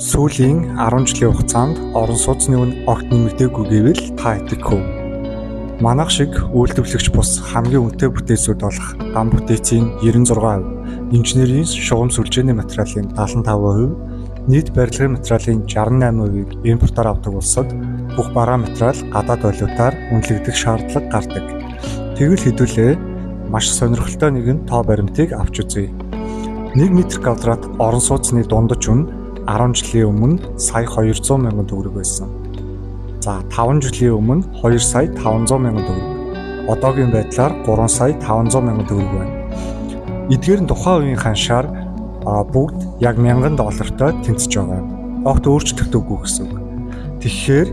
Сүүлийн 10 жилийн хугацаанд орон сууцны үн огт нэмэгдээгүй гэвэл та итгэхгүй. Манайх шиг үйлдвэрлэгч бус хамгийн үнэтэй бүтээсүүд болох ган бүтээцийн 96%, инженерийн шугам сүлжээний материалын 75%, нийт барилгын материалын 68%-ийг импортоор авдаг улсад бүх бараа материал гадаад валютаар үнэлэгдэх шаардлага гардаг. Тэгвэл хэдүүлээ маш сонирхолтой нэгэн тоо баримтыг авч үзье. 1 м2 орон сууцны дундаж үн 10 жилийн өмнө сая 200 мянган төгрөг байсан. За 5 жилийн өмнө 2 сая 500 мянган төгрөг. Одоогийн байдлаар 3 сая 500 мянган төгрөг байна. Эдгээр нь тухайн үеийн ханшаар бүгд яг $1000-той тэнцэж байгаа. Огт өөрчлөгдөггүй гэсэн үг. Тэгэхээр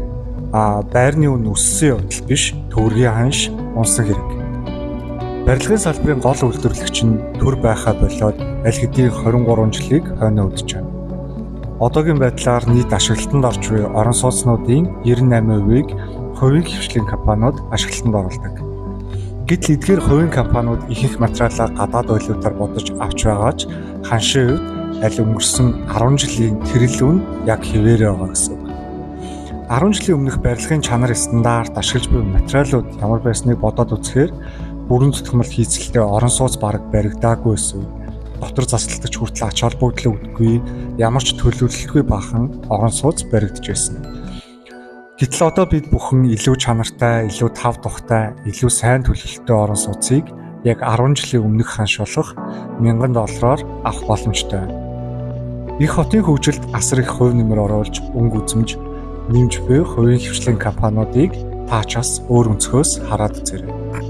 байрны үн өссөн явдал биш, төгрөгийн ханш унсан хэрэг. Барилгын салбарын гол үйлдвэрлэгч нь төр байхаа болоод аль хэдийн 23 жилийг хойно өдөж байна. Одоогийн байдлаар нийт ашиглалтанд орж буй орон сууцнуудын 98%-ийг хувийн хвшлийн компаниуд ашиглалтанд оруулдаг. Гэтэл эдгээр хувийн компаниуд ихэнх материалаа гадаад валютаар бодож авч байгаа ч ханшийн хувьд аль өнгөрсөн 10 жилийн тэрэл үн яг хэвээрээ байгаа гэсэн үг. 10 жилийн өмнөх барилгын чанар стандарт ашиглаж буй материалууд ямар байсныг бодоод үзэхээр бүрэн зүтгэмэл хийцгэлтэй орон сууц бараг баригдаагүй байсан. Дотор засалтч хүртэл ач холбогдол өгдөггүй, ямар ч төлөвлөлтгүй бахан орон сууц баригдаж байсан. Гэтэл одоо бид бүхэн илүү чанартай, илүү тав тухтай, илүү сайн төлөвлөлттэй орон сууцыг яг 10 жилийн өмнөх ханш болох $1000-оор авах боломжтой байна. Их хотын хөгжилд асар их хувь нэмэр оруулж, өнгө үзмж, нэмж буй хувийн хвшлийн компаниудыг таачаас өөр өнцгөөс хараад үзээрэй.